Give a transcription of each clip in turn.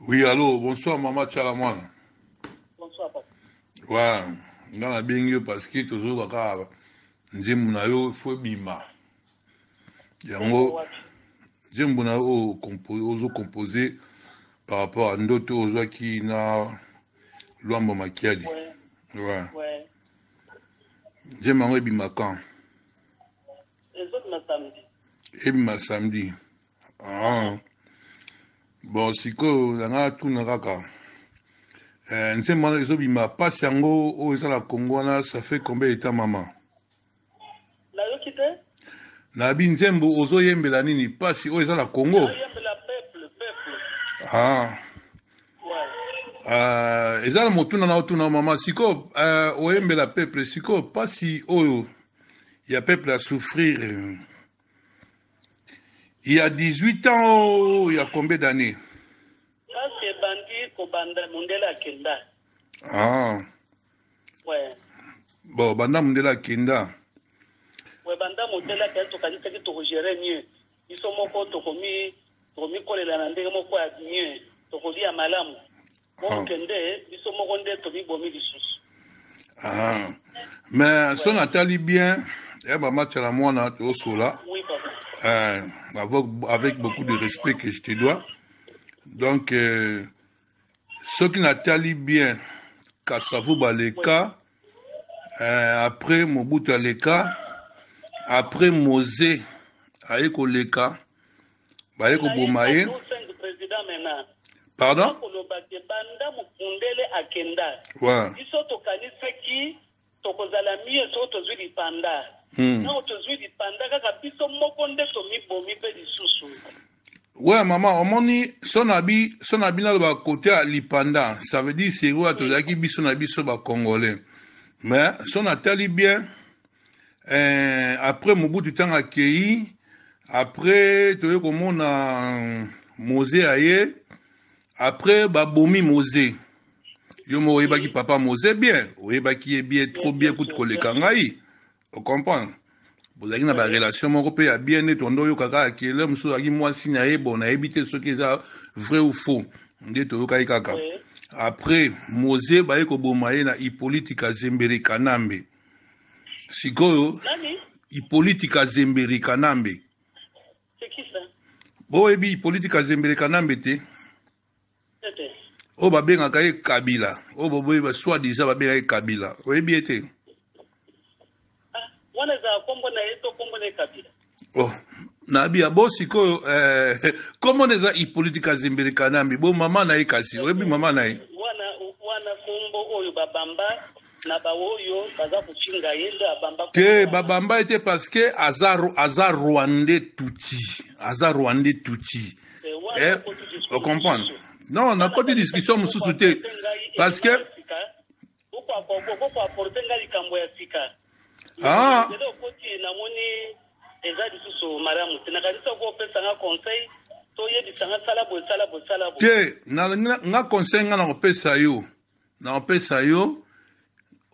Oui, allô, bonsoir, maman Chalamwana. Bonsoir, papa. Ouais, dans la bien parce que toujours kaka nzembo na yo faut bima. Yango nzembo na yo ozo composer par rapport à ndoto ozo qui na Luambo Makiadi. Ouais. Ouais. Nzembo yango ebima quand? Les autres, ma samedi. Ebima samedi. Ah. Bon, siko yanga tuna kaka. Nzembo na ezo bima pasi yango o eza la Congo na ça fait combien d'état maman? La yo kite? Na bi nzembo ozo yembela nini pasi o eza la Congo? Yembela peuple. Ah. Ouais. Eza na motuna na otuna mama siko oyembela peuple siko pasi oyo ya peuple à souffrir. Il y a 18 ans, il y a combien d'années? Parce bandi ko banda mundela kenda. Ah. Ouais. Bon, banda mundela kenda. Ouais, banda mundela kenda to kanisa ki to gérer mieux. Iso moko to komi kolela na ndenge moko ya mieux. To kolia malamu. Bon kende iso moko nde to mi bomi lisusu. Ah. Mais son atali bien, maman Chalamwana au sola. Oui, papa. Avec beaucoup de respect que je te dois. Donc, ceux qui n'attendent bien, Kassavou Baleka, après Mobutu Aleka, après Mosé Aeko Leka, Baeko Bomaye. Pardon? Ouais. Ouais, maman, on m'a son habit là bas côté à Lipanda. Ça veut dire c'est quoi tout ça qui bi son habit sur bas congolais. Mais son atali bien. Après Mobutu temps accueilli, après tu vois comment on a Mosé aye, après Babomi Mosé. Yo mo yeba ki papa Mosé bien, oyeba ki est bien trop bien coup de koleka ngai. On comprend. Vous avez une relation mon pe ya bien net ondo yo kaka akele muso aki mwasi na ye bon na ebité ce qui est vrai ou faux. Nde to yo kai kaka. Après Mosé ba ye ko bomaye na Hippolyte Kazembere Kanambe. Sikoyo Hippolyte Kazembere Kanambe. C'est qui ça? Bo ebi Hippolyte Kazembere Kanambe te. O babengaka ye Kabila. O bobo ba soit déjà babengaka ye Kabila. Oyebi ete. Wana za kombo na yeto kombo na Kabila. Oh, nabi abo sikoyo comment neza Hippolyte Kazembere Kanambe bo mama na ye kasi. Oyebi mama na ye. Wana kombo oyo babamba na baoyo baza kuchinga yenda abamba. Te babamba ete parce que azar Rwandais Tutsi. Azar Rwandais Tutsi. On comprend. Non, na côté discussion mususu te parce que ah te na conseil nga na kopesa yo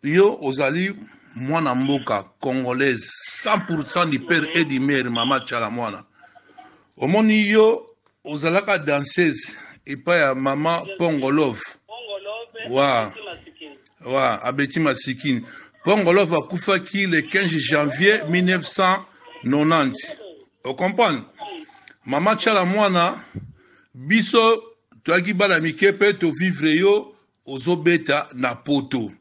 yo ozali mwana mboka congolaise 100% du père et du mère mama Chalamwana omoni yo ozalaka danseuse epai ya mama Pongolov wa abeti masikini Pongolov akufaki le 15 janvier 1990 on comprend mama Chalamwana biso toaki bana mike pe to vivre yo ozobeta na poto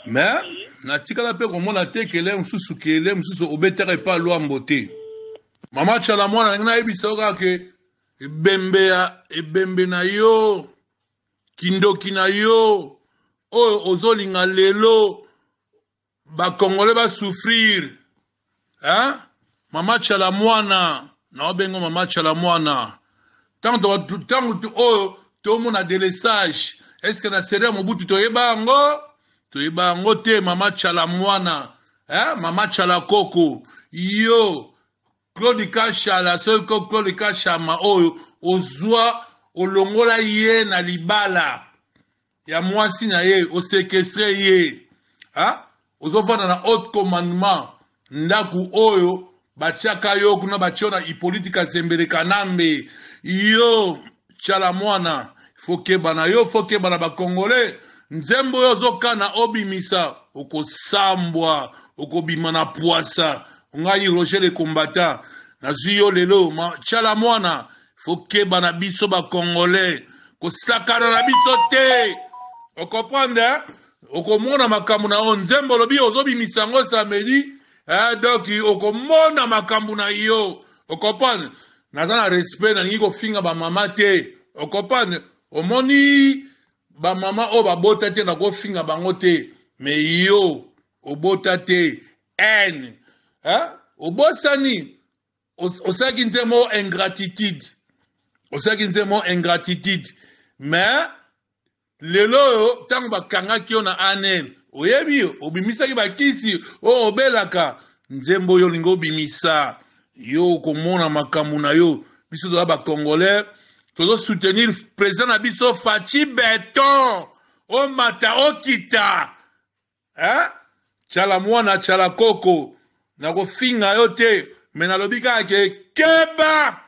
mais natikala pe komona te kele mususu obetaka pa Luambo te mama Chalamwana ngina yebisa kaka ke ebembe na yo kindoki na yo oyo ozolinga lelo bakongole basouffrir hein mama Chalamwana na obengo mama Chalamwana tanto oyo tomona delesage est-ce que na sere Mobutu toyeba yango te mama Chalamwana hein mama Chalakoko yo Claude Kashala soko Claude Kashama oyo ozwa olongola ye na libala ya mwasi na ye osekestre ye ha ozovanda na haute commandement ndaku oyo batiaka yo kuna batio na Hippolyte Kazembere Kanambe yo Chalamwana faut keba na yo, faut keba na ba Congolais. Nzembo yo zokana obimisa, okosambwa, okobima na poisa. Ngai Roger le combattant. Nazwi yo lelo, Tchala Mwana, faut keba na biso ba Congolais. Kosakana na biso te. Okopanda, okomona makambo na yo, nzembo lobi ozobimisa yango samedi. Donc, okomona makambo na yo. Okopanda. Naza na respect na ningi kofinga ba mama te. Okopanda. Omoni ba mama o ba bota te na kofinga bango te. Mais yo, obota te. N. Obosani. Osaki nzemo ingratitude. Osaki nzemo ingratitude. Mais, lelo, tango bakanga kyo na anen. Oyebi yo, obimisa ki bakisi. Obelaka. Nzembo yo lingo obimisa. Yo komona makambo na yo biso doa ba Congolais tozo soutenir président na biso Fachi Beton o mata okita Tchala Mwana Tchala Koko na kofinga yo te mais na lobika ke keba